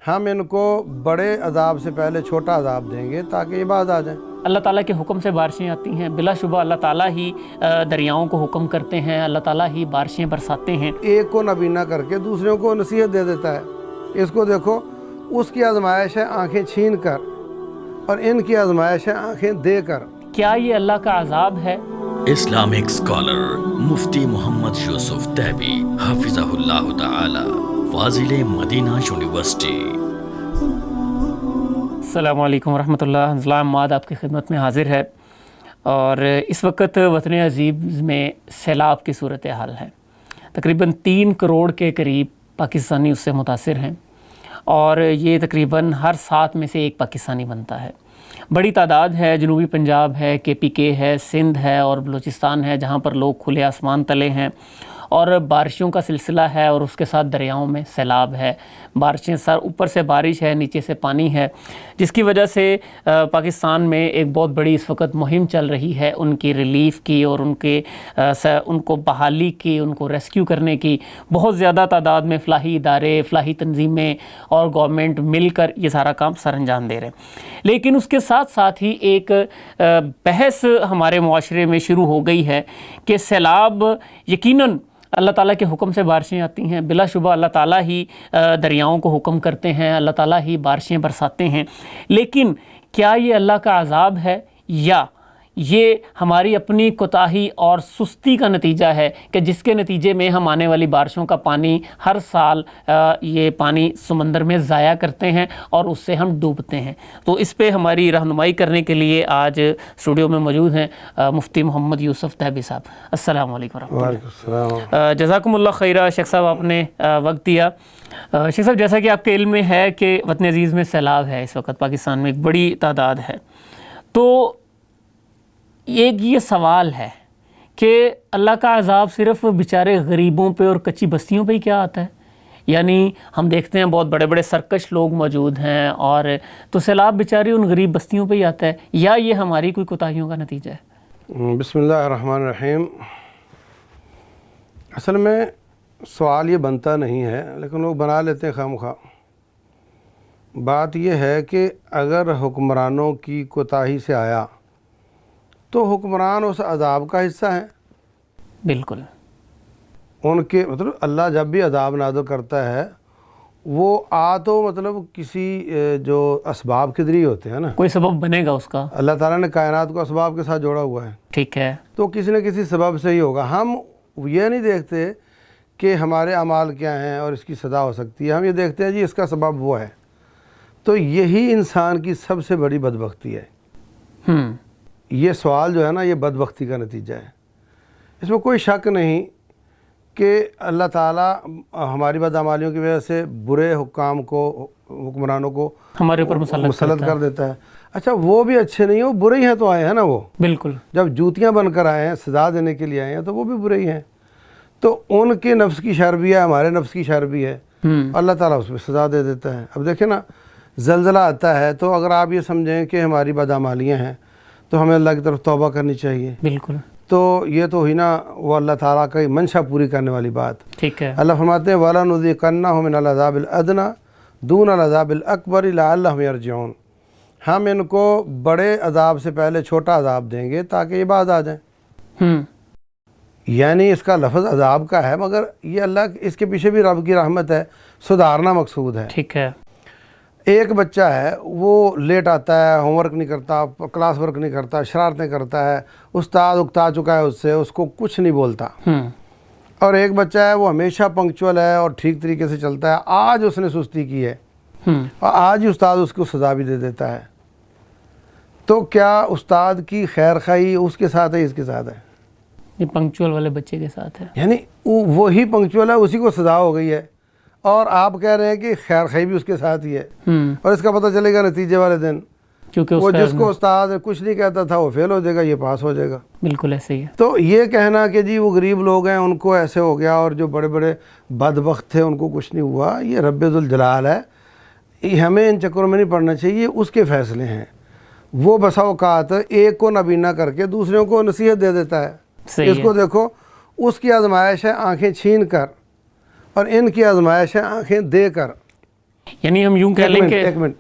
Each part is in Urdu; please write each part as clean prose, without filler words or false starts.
ہم ان کو بڑے عذاب سے پہلے چھوٹا عذاب دیں گے تاکہ یہ باز آ جائیں۔ اللہ تعالیٰ کے حکم سے بارشیں آتی ہیں، بلا شبہ اللہ تعالیٰ ہی دریاؤں کو حکم کرتے ہیں، اللہ تعالیٰ ہی بارشیں برساتے ہیں۔ ایک کو نابینا کر کے دوسروں کو نصیحت دے دیتا ہے، اس کو دیکھو، اس کی آزمائش ہے آنکھیں چھین کر اور ان کی آزمائش ہے آنکھیں دے کر۔ کیا یہ اللہ کا عذاب ہے؟ اسلامک اسکالر مفتی محمد یوسف تیبی حفظہ اللہ تعالی، فاضل مدینہ یونیورسٹی۔ السلام علیکم ورحمۃ اللہ۔ اسلام ماد آپ کی خدمت میں حاضر ہے، اور اس وقت وطن عزیز میں سیلاب کی صورتحال ہے۔ تقریباً 3 کروڑ کے قریب پاکستانی اس سے متاثر ہیں، اور یہ تقریباً ہر 7 میں سے ایک پاکستانی بنتا ہے۔ بڑی تعداد ہے، جنوبی پنجاب ہے، KPK ہے، سندھ ہے اور بلوچستان ہے، جہاں پر لوگ کھلے آسمان تلے ہیں، اور بارشوں کا سلسلہ ہے، اور اس کے ساتھ دریاؤں میں سیلاب ہے۔ بارشیں سر اوپر سے بارش ہے، نیچے سے پانی ہے، جس کی وجہ سے پاکستان میں ایک بہت بڑی اس وقت مہم چل رہی ہے ان کی ریلیف کی، اور ان کو بحالی کی، ان کو ریسکیو کرنے کی۔ بہت زیادہ تعداد میں فلاحی ادارے، فلاحی تنظیمیں اور گورنمنٹ مل کر یہ سارا کام سر انجام دے رہے ہیں۔ لیکن اس کے ساتھ ساتھ ہی ایک بحث ہمارے معاشرے میں شروع ہو گئی ہے کہ سیلاب یقیناً اللہ تعالیٰ کے حکم سے بارشیں آتی ہیں، بلا شبہ اللہ تعالیٰ ہی دریاؤں کو حکم کرتے ہیں، اللہ تعالیٰ ہی بارشیں برساتے ہیں، لیکن کیا یہ اللہ کا عذاب ہے، یا یہ ہماری اپنی کوتاہی اور سستی کا نتیجہ ہے کہ جس کے نتیجے میں ہم آنے والی بارشوں کا پانی ہر سال یہ پانی سمندر میں ضائع کرتے ہیں اور اس سے ہم ڈوبتے ہیں؟ تو اس پہ ہماری رہنمائی کرنے کے لیے آج اسٹوڈیو میں موجود ہیں مفتی محمد یوسف تیبی صاحب۔ السلام علیکم ورحمۃ اللہ۔ وعلیکم السلام۔ جزاکم اللہ خیرہ شیخ صاحب، آپ نے وقت دیا۔ شیخ صاحب، جیسا کہ آپ کے علم میں ہے کہ وطن عزیز میں سیلاب ہے، اس وقت پاکستان میں ایک بڑی تعداد ہے، تو ایک یہ سوال ہے کہ اللہ کا عذاب صرف بیچارے غریبوں پہ اور کچی بستیوں پہ ہی کیا آتا ہے؟ یعنی ہم دیکھتے ہیں بہت بڑے بڑے سرکش لوگ موجود ہیں، اور تو سیلاب بیچاری ان غریب بستیوں پہ ہی آتا ہے، یا یہ ہماری کوئی کوتاہیوں کا نتیجہ ہے؟ بسم اللہ الرحمن الرحیم۔ اصل میں سوال یہ بنتا نہیں ہے، لیکن لوگ بنا لیتے ہیں خواہ۔ بات یہ ہے کہ اگر حکمرانوں کی کوتاہی سے آیا تو حکمران اس عذاب کا حصہ ہیں۔ بالکل، ان کے مطلب اللہ جب بھی عذاب نازل کرتا ہے وہ تو مطلب کسی جو اسباب کے ذریعے ہوتے ہیں نا، کوئی سبب بنے گا اس کا۔ اللہ تعالیٰ نے کائنات کو اسباب کے ساتھ جوڑا ہوا ہے، ٹھیک ہے، تو کسی نہ کسی سبب سے ہی ہوگا۔ ہم یہ نہیں دیکھتے کہ ہمارے اعمال کیا ہیں اور اس کی سزا ہو سکتی ہے، ہم یہ دیکھتے ہیں جی اس کا سبب وہ ہے۔ تو یہی انسان کی سب سے بڑی بدبختی ہے۔ یہ سوال جو ہے نا، یہ بدبختی کا نتیجہ ہے، اس میں کوئی شک نہیں کہ اللہ تعالیٰ ہماری بدعمالیوں کی وجہ سے برے حکمرانوں کو ہمارے اوپر مسلط کر دیتا ہے۔ اچھا، وہ بھی اچھے نہیں ہیں، وہ برے ہی ہیں تو آئے ہیں نا، وہ بالکل جب جوتیاں بن کر آئے ہیں، سزا دینے کے لیے آئے ہیں، تو وہ بھی برے ہی ہیں۔ تو ان کے نفس کی شر بھی ہے، ہمارے نفس کی شر بھی ہے، اللہ تعالیٰ اس پہ سزا دے دیتا ہے۔ اب دیکھیں نا، زلزلہ آتا ہے تو اگر آپ یہ سمجھیں کہ ہماری بدعمالیاں ہیں تو ہمیں اللہ کی طرف توبہ کرنی چاہیے، بالکل، تو یہ تو ہوئی نا وہ اللہ تعالیٰ کا منشا پوری کرنے والی بات۔ ٹھیک ہے، اللہ فرماتے ہیں وَلَنُذِيقَنَّهُم مِّنَ الْعَذَابِ الْأَدْنَىٰ دُونَ الْعَذَابِ الْأَكْبَرِ لَعَلَّهُمْ يَرْجِعُونَ۔ ہم ان کو بڑے عذاب سے پہلے چھوٹا عذاب دیں گے تاکہ یہ باز آ جائیں۔ یعنی اس کا لفظ عذاب کا ہے، مگر یہ اللہ اس کے پیچھے بھی رب کی رحمت ہے، سدھارنا مقصود ہے۔ ٹھیک ہے، ایک بچہ ہے، وہ لیٹ آتا ہے، ہوم ورک نہیں کرتا، کلاس ورک نہیں کرتا، شرارتیں کرتا ہے، استاد اکتا چکا ہے اس سے، اس کو کچھ نہیں بولتا۔ اور ایک بچہ ہے، وہ ہمیشہ پنکچول ہے اور ٹھیک طریقے سے چلتا ہے، آج اس نے سستی کی ہے اور آج ہی استاد اس کو سزا بھی دے دیتا ہے۔ تو کیا استاد کی خیر خواہی اس کے ساتھ ہے، اس کے ساتھ ہے؟ یہ پنکچول والے بچے کے ساتھ ہے، یعنی وہی پنکچول ہے، اسی کو سزا ہو گئی ہے، اور آپ کہہ رہے ہیں کہ خیر خواہی بھی اس کے ساتھ ہی ہے، اور اس کا پتہ چلے گا نتیجے والے دن، کیونکہ وہ جس کو استاد کچھ نہیں کہتا تھا وہ فیل ہو جائے گا، یہ پاس ہو جائے گا۔ بالکل ایسے ہی ہے۔ تو یہ کہنا کہ جی وہ غریب لوگ ہیں ان کو ایسے ہو گیا، اور جو بڑے بڑے بدبخت تھے ان کو کچھ نہیں ہوا، یہ رب ذوالجلال ہے، ہمیں ان چکروں میں نہیں پڑنا چاہیے، اس کے فیصلے ہیں۔ وہ بسا اوقات ایک کو نابینا کر کے دوسروں کو نصیحت دے دیتا ہے، اس کو دیکھو، اس کی آزمائش ہے آنکھیں چھین کر اور ان کی آزمائش ہے آنکھیں دے کر۔ یعنی ہم یوں کہہ لیں کہ ایک منٹ،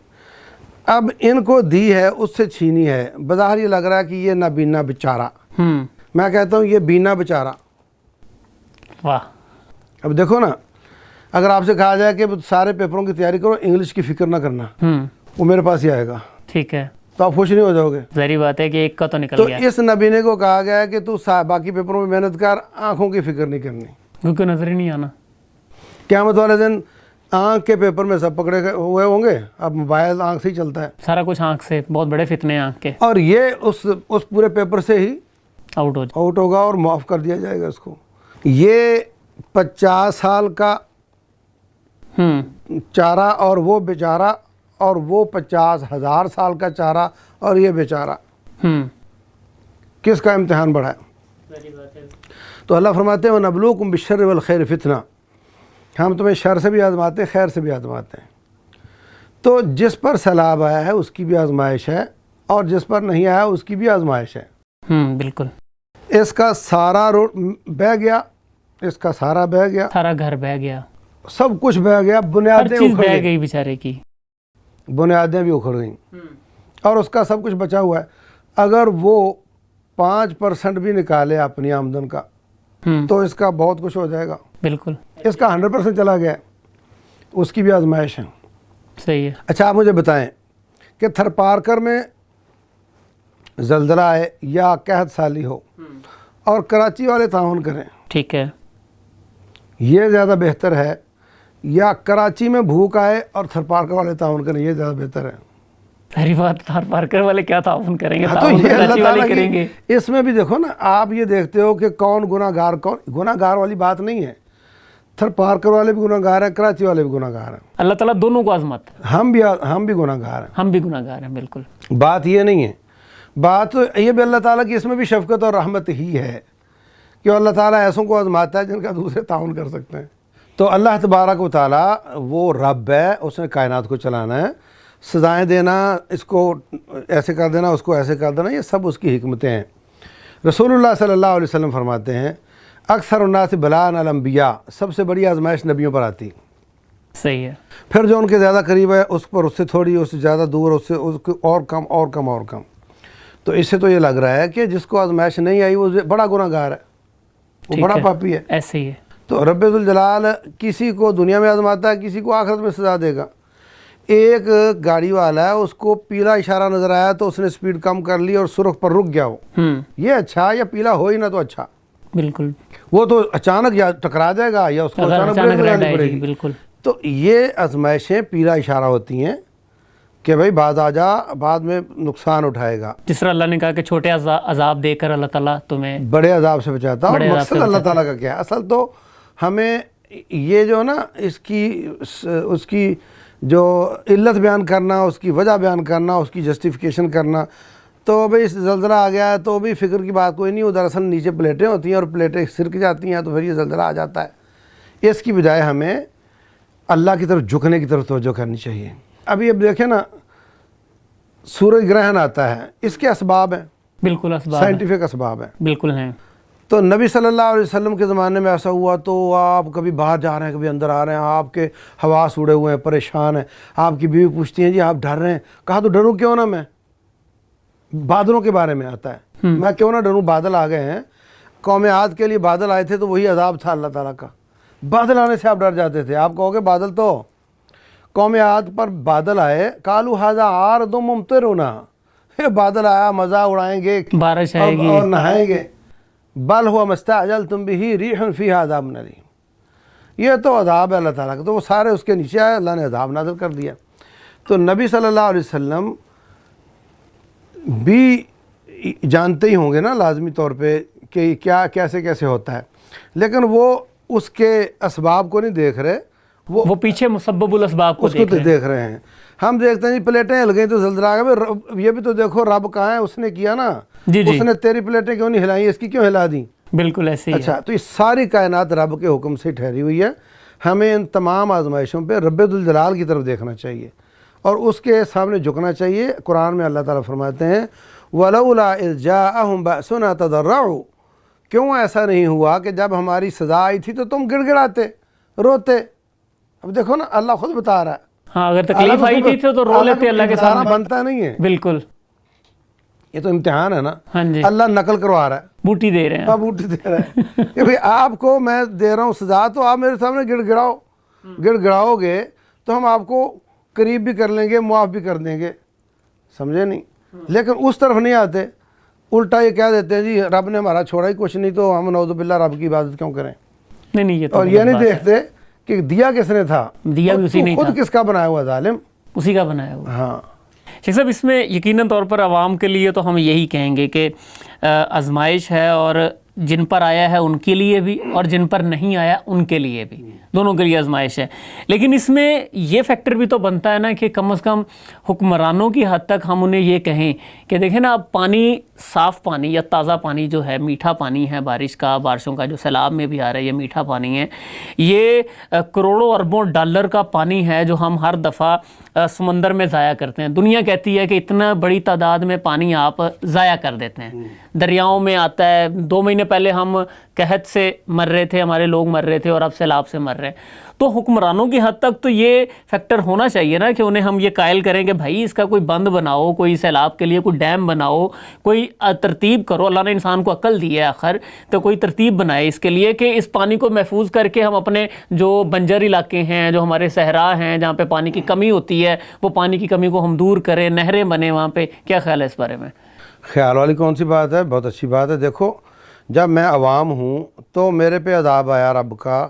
اب ان کو دی ہے اس سے چھینی ہے، بظاہر یہ لگ رہا ہے کہ یہ نابینا بیچارہ، میں کہتا ہوں یہ بینا بیچارہ۔ واہ، اب دیکھو نا، اگر آپ سے کہا جائے کہ سارے پیپروں کی تیاری کرو، انگلش کی فکر نہ کرنا، وہ میرے پاس ہی آئے گا، ٹھیک ہے، تو آپ خوش نہیں ہو جاؤ گے۔ ظاہری بات ہے کہ ایک کا تو نکل تو گیا، اس نبینے کو کہا گیا ہے کہ تو باقی پیپروں میں محنت کر، آنکھوں کی فکر نہیں کرنی۔ کیونکہ نظر ہی نہیں آنا۔ قیامت والے دن آنکھ کے پیپر میں سب پکڑے ہوئے ہوں گے، اب موبائل آنکھ سے ہی چلتا ہے، سارا کچھ آنکھ سے، بہت بڑے فتنے ہیں آنکھ کے، اور یہ اس پورے پیپر سے ہی آؤٹ ہو جائے۔ آؤٹ ہوگا اور معاف کر دیا جائے گا اس کو۔ یہ 50 سال کا چارہ اور وہ بیچارہ، اور وہ 50,000 سال کا چارہ اور یہ بیچارہ، کس کا امتحان بڑھا ہے؟ تو اللہ فرماتے ہیں وَنَبْلُوكُمْ بِالشَّرِّ وَالْخَيْرِ فِتْنَةً، ہم تمہیں شر سے بھی آزماتے ہیں، خیر سے بھی آزماتے ہیں۔ تو جس پر سیلاب آیا ہے اس کی بھی آزمائش ہے، اور جس پر نہیں آیا اس کی بھی آزمائش ہے۔ بالکل، اس کا سارا روڈ بہہ گیا، اس کا سارا بہہ گیا، سارا گھر بہ گیا، سب کچھ بہہ گیا، ہر بنیادیں چیز اکھڑ بہ گئی، گئی بیچارے کی۔ بنیادیں بھی اکھڑ گئیں، اور اس کا سب کچھ بچا ہوا ہے۔ اگر وہ 5% بھی نکالے اپنی آمدن کا تو اس کا بہت کچھ ہو جائے گا۔ بالکل اس کا 100% چلا گیا ہے، اس کی بھی آزمائش ہے۔ صحیح ہے۔ اچھا آپ مجھے بتائیں کہ تھرپارکر میں زلزلہ آئے یا قحط سالی ہو اور کراچی والے تعاون کریں، ٹھیک ہے، یہ زیادہ بہتر ہے، یا کراچی میں بھوک آئے اور تھرپارکر والے تعاون کریں، یہ زیادہ بہتر ہے؟ پہلی بات تھرپارکر والے کیا تعاون کریں گے، ہاں، تو تعاون یہ کراچی اللہ والے تعالیٰ کریں گے۔ کی اس میں بھی دیکھو نا، آپ یہ دیکھتے ہو کہ کون گناہ گار، کون گناہ گار والی بات نہیں ہے، تھرپارکر والے بھی گناہ گار ہیں، کراچی والے بھی گناہ گار ہیں، اللہ تعالیٰ دونوں کو آزماتا ہے، ہم بھی گناہ گار ہیں، ہم بھی گناہ گار ہیں۔ بالکل، بات یہ نہیں ہے، بات تو یہ بھی اللہ تعالیٰ کی اس میں بھی شفقت اور رحمت ہی ہے کہ اللہ تعالیٰ ایسوں کو آزماتا ہے جن کا دوسرے تعاون کر سکتے ہیں۔ تو اللہ تبارک و تعالیٰ وہ رب ہے، اس نے کائنات کو چلانا ہے، سزائیں دینا، اس کو ایسے کر دینا، اس کو ایسے کر دینا، یہ سب اس کی حکمتیں ہیں۔ رسول اللہ صلی اللہ علیہ وسلم فرماتے ہیں اکثر الناس بلاء الانبیاء، سب سے بڑی آزمائش نبیوں پر آتی، صحیح ہے، پھر جو ان کے زیادہ قریب ہے اس پر، اس سے تھوڑی، اس سے زیادہ دور، اس کو اور کم اور کم اور کم۔ تو اس سے تو یہ لگ رہا ہے کہ جس کو آزمائش نہیں آئی وہ بڑا گناہ گار ہے، وہ بڑا پاپی ہے۔ ایسے ہی ہے۔ تو رب ذوالجلال کسی کو دنیا میں آزماتا ہے، کسی کو آخرت میں سزا دے گا۔ ایک گاڑی والا ہے، اس کو پیلا اشارہ نظر آیا تو اس نے سپیڈ کم کر لی اور سرخ پر رک گیا، وہ یہ اچھا، یا پیلا ہو ہی نہ تو اچھا، بالکل، وہ تو اچانک یا ٹکرا جائے گا یا اس کو اچانک بریک لگانی پڑے گی۔ بالکل، تو یہ آزمائشیں پیلا اشارہ ہوتی ہیں کہ بھائی بعد آ جا، بعد میں نقصان اٹھائے گا۔ جس طرح اللہ نے کہا کہ چھوٹے عذاب دے کر اللہ تعالیٰ تمہیں بڑے عذاب سے بچاتا، اور بڑے عذاب مقصد سے اللہ بچاتا۔ تعالیٰ کا کیا ہے؟ اصل تو ہمیں یہ جو نا اس کی جو علت بیان کرنا، اس کی وجہ بیان کرنا، اس کی جسٹیفیکیشن کرنا، تو بھئی زلزلہ آ گیا ہے تو بھی فکر کی بات کوئی نہیں، وہ دراصل نیچے پلیٹیں ہوتی ہیں اور پلیٹیں سرک جاتی ہیں تو پھر یہ زلزلہ آ جاتا ہے۔ اس کی بجائے ہمیں اللہ کی طرف جھکنے کی طرف توجہ کرنی چاہیے۔ ابھی اب دیکھیں نا، سورج گرہن آتا ہے، اس کے اسباب ہیں، بالکل اسباب ہیں، سائنٹیفک اسباب ہیں۔ بالکل ہیں۔ تو نبی صلی اللہ علیہ وسلم کے زمانے میں ایسا ہوا تو آپ کبھی باہر جا رہے ہیں، کبھی اندر آ رہے ہیں، آپ کے حواس اڑے ہوئے ہیں، پریشان ہیں، آپ کی بیوی پوچھتی ہیں جی آپ ڈر رہے ہیں، کہا تو ڈروں کیوں نہ، میں بادلوں کے بارے میں آتا ہے، میں کیوں نہ ڈروں، بادل آ گئے ہیں، قوم عاد کے لیے بادل آئے تھے تو وہی عذاب تھا اللہ تعالیٰ کا، بادل آنے سے آپ ڈر جاتے تھے۔ آپ کہو گے بادل تو قوم عاد پر بادل آئے، قالوا ھذا عارض ممطرنا، یہ بادل آیا، مزہ اڑائیں گے، بارش آئے گی اور نہائیں گے، بل هو ما استعجلتم به ريح فيها عذاب الیم، یہ تو عذاب ہے اللہ تعالیٰ کا، تو وہ سارے اس کے نیچے آئے، اللہ نے عذاب نازل کر دیا۔ تو نبی صلی اللہ علیہ وسلم بھی جانتے ہی ہوں گے نا لازمی طور پہ کہ کیا کیسے کیسے ہوتا ہے، لیکن وہ اس کے اسباب کو نہیں دیکھ رہے، وہ پیچھے مسبب الاسباب کو اس کو دیکھ رہے ہیں۔ ہم دیکھتے ہیں جی پلیٹیں ہل گئیں تو زلزلہ آ گیا، یہ بھی تو دیکھو رب کہاں ہے، اس نے کیا نا، اس نے تیری پلیٹیں کیوں نہیں ہلائیں، اس کی کیوں ہلا دیں؟ بالکل ایسے ہی۔ اچھا، تو یہ ساری کائنات رب کے حکم سے ٹھہری ہوئی ہے، ہمیں ان تمام آزمائشوں پہ رب ذوالجلال کی طرف دیکھنا چاہیے اور اس کے سامنے جھکنا چاہیے۔ قرآن میں اللہ تعالیٰ فرماتے ہیں وَلَوْلَا إِذْ جَاءَهُمْ بَأْسُنَا تَضَرَّعُوا، کیوں ایسا نہیں ہوا کہ جب ہماری سزا آئی تھی تو تم گڑ گڑاتے، روتے؟ اب دیکھو نا، اللہ خود بتا رہا ہے، ہاں اگر تکلیف آئی تھی تو رو لیتے اللہ کے سامنے. بنتا نہیں ہے, بالکل یہ تو امتحان ہے نا. ہاں جی, اللہ نقل کروا رہا ہے, بوٹی دے رہے ہیں. بوٹی دے رہا ہے کہ بھئی آپ کو میں دے رہا ہوں سزا, تو آپ میرے سامنے گڑ گڑاؤ گے تو ہم آپ کو قریب بھی کر لیں گے, معاف بھی کر دیں گے, سمجھے نہیں. لیکن اس طرف نہیں آتے, الٹا یہ کہہ دیتے ہیں جی رب نے ہمارا چھوڑا ہی کچھ نہیں تو ہم نعوذ باللہ رب کی عبادت کیوں کریں. نہیں یہ تو اور یہ نہیں دیکھتے کہ دیا کس نے تھا, دیا بھی اسی نے خود کس کا بنایا ہوا ظالم, اسی کا بنایا ہوا. ہاں. شیخ صاحب اس میں یقیناً طور پر عوام کے لیے تو ہم یہی کہیں گے کہ آزمائش ہے, اور جن پر آیا ہے ان کے لیے بھی اور جن پر نہیں آیا ان کے لیے بھی, دونوں کے لیے آزمائش ہے. لیکن اس میں یہ فیکٹر بھی تو بنتا ہے نا کہ کم از کم حکمرانوں کی حد تک ہم انہیں یہ کہیں کہ دیکھیں نا, اب پانی, صاف پانی یا تازہ پانی جو ہے, میٹھا پانی ہے بارش کا, بارشوں کا جو سیلاب میں بھی آ رہا ہے, یہ میٹھا پانی ہے. یہ کروڑوں اربوں ڈالر کا پانی ہے جو ہم ہر دفعہ سمندر میں ضائع کرتے ہیں. دنیا کہتی ہے کہ اتنا بڑی تعداد میں پانی آپ ضائع کر دیتے ہیں, دریاؤں میں آتا ہے. 2 مہینے پہلے ہم قحط سے مر رہے تھے, ہمارے لوگ مر رہے تھے, اور اب سیلاب سے مر رہے ہیں. تو حکمرانوں کی حد تک تو یہ فیکٹر ہونا چاہیے نا کہ انہیں ہم یہ قائل کریں کہ بھائی اس کا کوئی بند بناؤ, کوئی سیلاب کے لیے کوئی ڈیم بناؤ, کوئی ترتیب کرو. اللہ نے انسان کو عقل دی ہے آخر, تو کوئی ترتیب بنائے اس کے لیے کہ اس پانی کو محفوظ کر کے ہم اپنے جو بنجر علاقے ہیں, جو ہمارے صحرا ہیں جہاں پہ پانی کی کمی ہوتی ہے, وہ پانی کی کمی کو ہم دور کریں, نہریں بنے وہاں پہ. کیا خیال ہے اس بارے میں؟ خیال والی کون سی بات ہے, بہت اچھی بات ہے. دیکھو جب میں عوام ہوں تو میرے پہ عذاب آیا رب کا,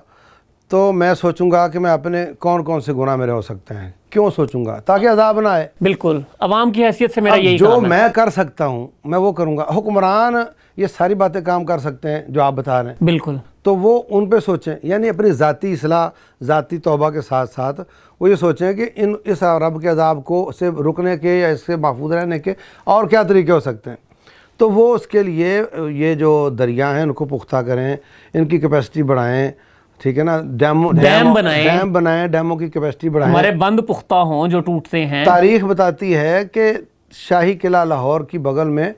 تو میں سوچوں گا کہ میں اپنے کون سے گناہ میرے ہو سکتے ہیں, کیوں سوچوں گا, تاکہ عذاب نہ آئے. بالکل, عوام کی حیثیت سے میرا یہی جو کام ہے. میں کر سکتا ہوں میں وہ کروں گا. حکمران یہ ساری باتیں کام کر سکتے ہیں جو آپ بتا رہے ہیں, بالکل, تو وہ ان پہ سوچیں, یعنی اپنی ذاتی اصلاح, ذاتی توبہ کے ساتھ ساتھ وہ یہ سوچیں کہ اس رب کے عذاب کو سے رکنے کے یا اس سے محفوظ رہنے کے اور کیا طریقے ہو سکتے ہیں. تو وہ اس کے لیے یہ جو دریا ہیں ان کو پختہ کریں, ان کی کیپیسٹی بڑھائیں, ٹھیک ہے نا, ڈیم بنائیں, ڈیموں کی کیپیسٹی بڑھائیں, ہمارے بند پختہ ہوں جو ٹوٹتے ہیں. تاریخ بتاتی ہے کہ شاہی قلعہ لاہور کی بغل میں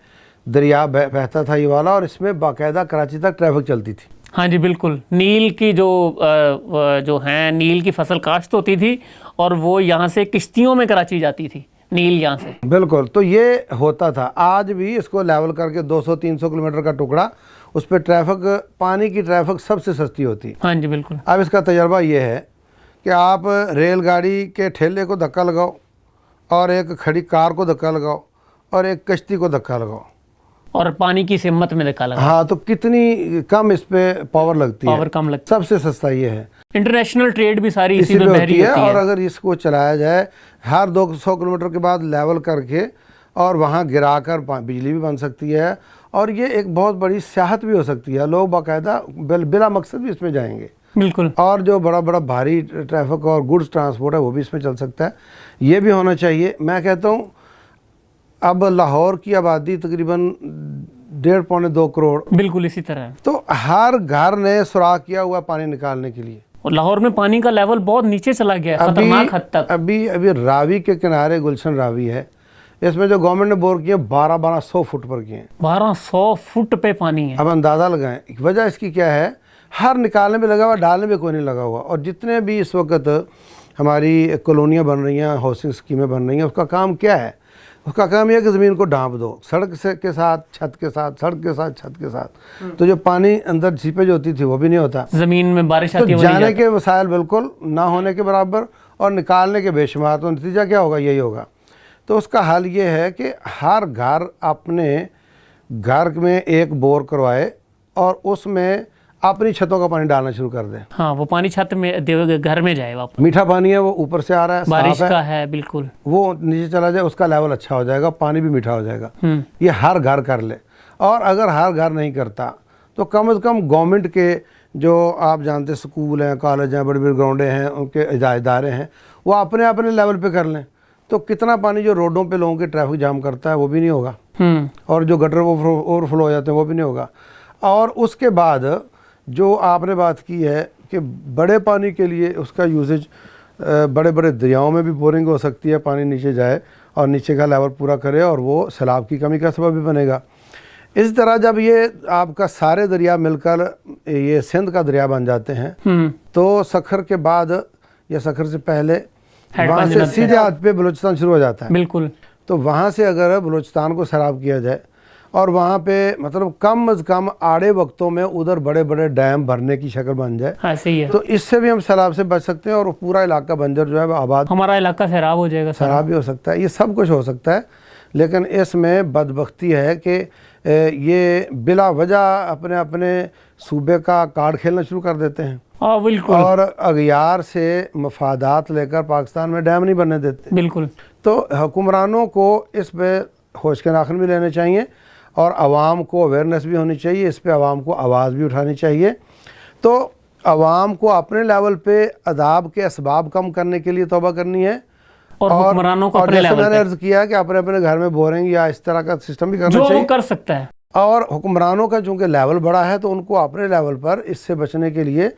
دریا بہتا تھا یہ والا, اور اس میں باقاعدہ کراچی تک ٹریفک چلتی تھی. ہاں جی بالکل, نیل کی جو ہیں نیل کی فصل کاشت ہوتی تھی, اور وہ یہاں سے کشتیوں میں کراچی جاتی تھی, نیل یہاں سے. بالکل, تو یہ ہوتا تھا. آج بھی اس کو لیول کر کے 200-300 کلومیٹر کا ٹکڑا, اس پہ ٹریفک, پانی کی ٹریفک سب سے سستی ہوتی. ہاں جی بالکل. اب اس کا تجربہ یہ ہے کہ آپ ریل گاڑی کے ٹھیلے کو دھکا لگاؤ, اور ایک کھڑی کار کو دھکا لگاؤ, اور ایک کشتی کو دھکا لگاؤ, اور پانی کی سمت میں دھکا لگا. ہاں, تو کتنی کم اس پہ پاور لگتی ہے. پاور کم لگتی ہے. سب سے سستا یہ ہے. انٹرنیشنل ٹریڈ بھی ساری اسی میں بحری ہوتی ہے. اور اگر اس کو چلایا جائے ہر 200 کلومیٹر کے بعد لیول کر کے, اور وہاں گرا کر بجلی بھی بن سکتی ہے, اور یہ ایک بہت بڑی سیاحت بھی ہو سکتی ہے. لوگ باقاعدہ بلا مقصد بھی اس میں جائیں گے. بالکل. اور جو بڑا بھاری ٹریفک اور گڈس ٹرانسپورٹ ہے وہ بھی اس میں چل سکتا ہے. یہ بھی ہونا چاہیے. میں کہتا ہوں اب لاہور کی آبادی تقریباً 1.5-2 کروڑ, بالکل اسی طرح ہے. تو ہر گھر نے سوراخ کیا ہوا پانی نکالنے کے لیے. اور لاہور میں پانی کا لیول بہت نیچے چلا گیا ہے, خطرناک حد تک. ابھی راوی کے کنارے گلشن راوی ہے, اس میں جو گورنمنٹ نے بور کیے 1200 فٹ پر کیے ہیں. 1200 فٹ پہ پانی ہے. اب اندازہ لگائیں وجہ اس کی کیا ہے. ہر نکالنے میں لگا ہوا, ڈالنے میں کوئی نہیں لگا ہوا. اور جتنے بھی اس وقت ہماری کالونیاں بن رہی ہیں, ہاؤسنگ اسکیمیں بن رہی ہیں, اس کا کام کیا ہے. اس کا کام یہ ہے کہ زمین کو ڈھانپ دو, سڑک کے ساتھ چھت کے ساتھ, سڑک کے ساتھ چھت کے ساتھ. تو جو پانی اندر سیپیج ہوتی تھی وہ بھی نہیں ہوتا, زمین میں بارش آتی ہے, جانے کے وسائل بالکل نہ ہونے کے برابر, اور نکالنے کے بے شمار. تو نتیجہ کیا ہوگا, یہی ہوگا. تو اس کا حل یہ ہے کہ ہر گھر اپنے گھر میں ایک بور کروائے, اور اس میں اپنی چھتوں کا پانی ڈالنا شروع کر دیں. ہاں, وہ پانی چھت میں گھر میں جائے واپس. میٹھا پانی ہے, وہ اوپر سے آ رہا ہے, بارش کا ہے, بالکل. وہ نیچے چلا جائے, اس کا لیول اچھا ہو جائے گا, پانی بھی میٹھا ہو جائے گا. یہ ہر گھر کر لے. اور اگر ہر گھر نہیں کرتا تو کم از کم گورنمنٹ کے جو آپ جانتے اسکول ہیں, کالج ہیں, بڑی گراؤنڈیں ہیں, ان کے ادارے ہیں, وہ اپنے لیول پہ کر لیں. تو کتنا پانی جو روڈوں پہ لوگوں کے ٹریفک جام کرتا ہے وہ بھی نہیں ہوگا, اور جو گٹر اوور فلو ہو جاتے ہیں وہ بھی نہیں ہوگا. اور اس کے بعد جو آپ نے بات کی ہے کہ بڑے پانی کے لیے اس کا یوزیج بڑے دریاؤں میں بھی بورنگ ہو سکتی ہے, پانی نیچے جائے اور نیچے کا لیول پورا کرے, اور وہ سیلاب کی کمی کا سبب بھی بنے گا. اس طرح جب یہ آپ کا سارے دریا مل کر یہ سندھ کا دریا بن جاتے ہیں, تو سکھر کے بعد یا سکھر سے پہلے ہیڈ وہاں پاس سے جنت پہ۔ سیدھے ہاتھ پہ بلوچستان شروع ہو جاتا ہے۔ بالکل تو وہاں سے اگر بلوچستان کو سیراب کیا جائے اور وہاں پہ مطلب کم از کم آڑے وقتوں میں ادھر بڑے بڑے ڈیم بھرنے کی شکل بن جائے ہاں صحیح ہے، تو اس سے بھی ہم سیلاب سے بچ سکتے ہیں، اور پورا علاقہ بنجر جو ہے وہ آباد ہمارا علاقہ سیراب ہو جائے گا سارا۔ سیراب بھی ہو سکتا ہے، یہ سب کچھ ہو سکتا ہے۔ لیکن اس میں بدبختی ہے کہ یہ بلا وجہ اپنے اپنے صوبے کا کارڈ کھیلنا شروع کر دیتے ہیں، ہاں بالکل اور اغیار سے مفادات لے کر پاکستان میں ڈیم نہیں بننے دیتے۔ بالکل، تو حکمرانوں کو اس پہ ہوش کے ناخن بھی لینے چاہیے، اور عوام کو اویئرنیس بھی ہونی چاہیے، اس پہ عوام کو آواز بھی اٹھانی چاہیے۔ تو عوام کو اپنے لیول پہ عذاب کے اسباب کم کرنے کے لیے توبہ کرنی ہے، اور حکمرانوں کو اپنے جیسے میں لیول نے پہ عرض کیا کہ اپنے اپنے گھر میں بورنگ یا اس طرح کا سسٹم بھی کرنا جو چاہیے۔ وہ کر سکتا ہے۔ اور حکمرانوں کا چونکہ لیول بڑا ہے تو ان کو اپنے لیول پر اس سے بچنے کے لیے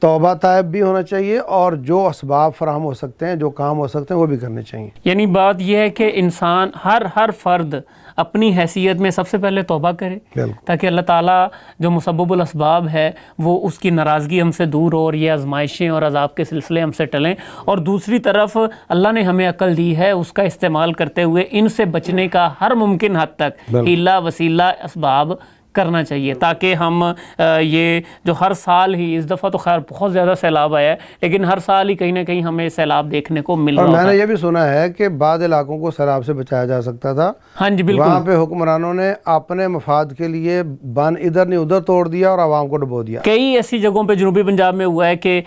توبہ طائب بھی ہونا چاہیے، اور جو اسباب فراہم ہو سکتے ہیں، جو کام ہو سکتے ہیں، وہ بھی کرنے چاہیے۔ یعنی بات یہ ہے کہ انسان ہر فرد اپنی حیثیت میں سب سے پہلے توبہ کرے، بالکل تاکہ اللہ تعالیٰ جو مسبب الاسباب ہے وہ اس کی ناراضگی ہم سے دور ہو، اور یہ آزمائشیں اور عذاب کے سلسلے ہم سے ٹلیں۔ اور دوسری طرف اللہ نے ہمیں عقل دی ہے، اس کا استعمال کرتے ہوئے ان سے بچنے کا ہر ممکن حد تک ہیلہ وسیلہ اسباب کرنا چاہیے، تاکہ ہم یہ جو ہر سال ہی، اس دفعہ تو خیر بہت زیادہ سیلاب آیا ہے، لیکن ہر سال ہی کہیں نہ کہیں ہمیں سیلاب دیکھنے کو مل اور رہا میں ہوتا نے ہے۔ یہ بھی سنا ہے کہ بعض علاقوں کو سیلاب سے بچایا جا سکتا تھا، ہاں جی وہاں بالکل، پہ حکمرانوں نے اپنے مفاد کے لیے بن ادھر نہیں ادھر توڑ دیا اور عوام کو ڈبو دیا۔ کئی ایسی جگہوں پہ جنوبی پنجاب میں ہوا ہے کہ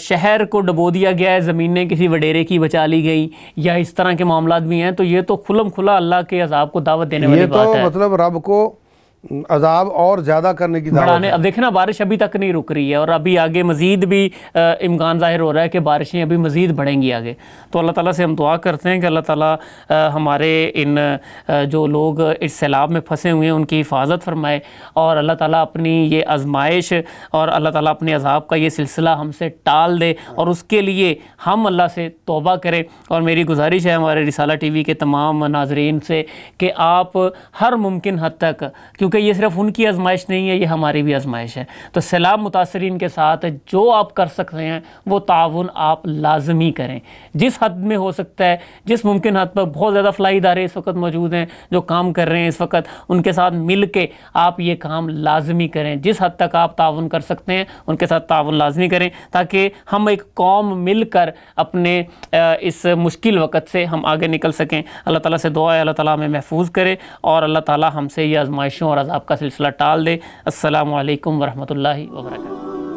شہر کو ڈبو دیا گیا ہے، زمینیں کسی وڈیرے کی بچا لی گئی، یا اس طرح کے معاملات بھی ہیں۔ تو یہ تو کھلم کھلا اللہ کے عذاب کو دعوت دینے والی یہ بات تو ہے، مطلب رب کو عذاب اور زیادہ کرنے کی دعوت بڑھانے۔ ہے۔ اب دیکھیں نا، بارش ابھی تک نہیں رک رہی ہے، اور ابھی آگے مزید بھی امکان ظاہر ہو رہا ہے کہ بارشیں ابھی مزید بڑھیں گی آگے۔ تو اللہ تعالیٰ سے ہم دعا کرتے ہیں کہ اللہ تعالیٰ ہمارے ان جو لوگ اس سیلاب میں پھنسے ہوئے ہیں ان کی حفاظت فرمائے، اور اللہ تعالیٰ اپنی یہ آزمائش اور اللہ تعالیٰ اپنے عذاب کا یہ سلسلہ ہم سے ٹال دے، اور اس کے لیے ہم اللہ سے توبہ کریں۔ اور میری گزارش ہے ہمارے رسالہ ٹی وی کے تمام ناظرین سے کہ آپ ہر ممکن حد تک، کیونکہ یہ صرف ان کی آزمائش نہیں ہے، یہ ہماری بھی آزمائش ہے، تو سیلاب متاثرین کے ساتھ جو آپ کر سکتے ہیں وہ تعاون آپ لازمی کریں، جس حد میں ہو سکتا ہے، جس ممکن حد پر۔ بہت زیادہ فلاحی ادارے اس وقت موجود ہیں جو کام کر رہے ہیں اس وقت، ان کے ساتھ مل کے آپ یہ کام لازمی کریں، جس حد تک آپ تعاون کر سکتے ہیں ان کے ساتھ تعاون لازمی کریں، تاکہ ہم ایک قوم مل کر اپنے اس مشکل وقت سے ہم آگے نکل سکیں۔ اللہ تعالیٰ سے دعا ہے اللہ تعالیٰ ہمیں محفوظ کرے، اور اللہ تعالیٰ ہم سے یہ آزمائشوں اور عذاب کا سلسلہ ٹال دے۔ السلام علیکم ورحمۃ اللہ وبرکاتہ۔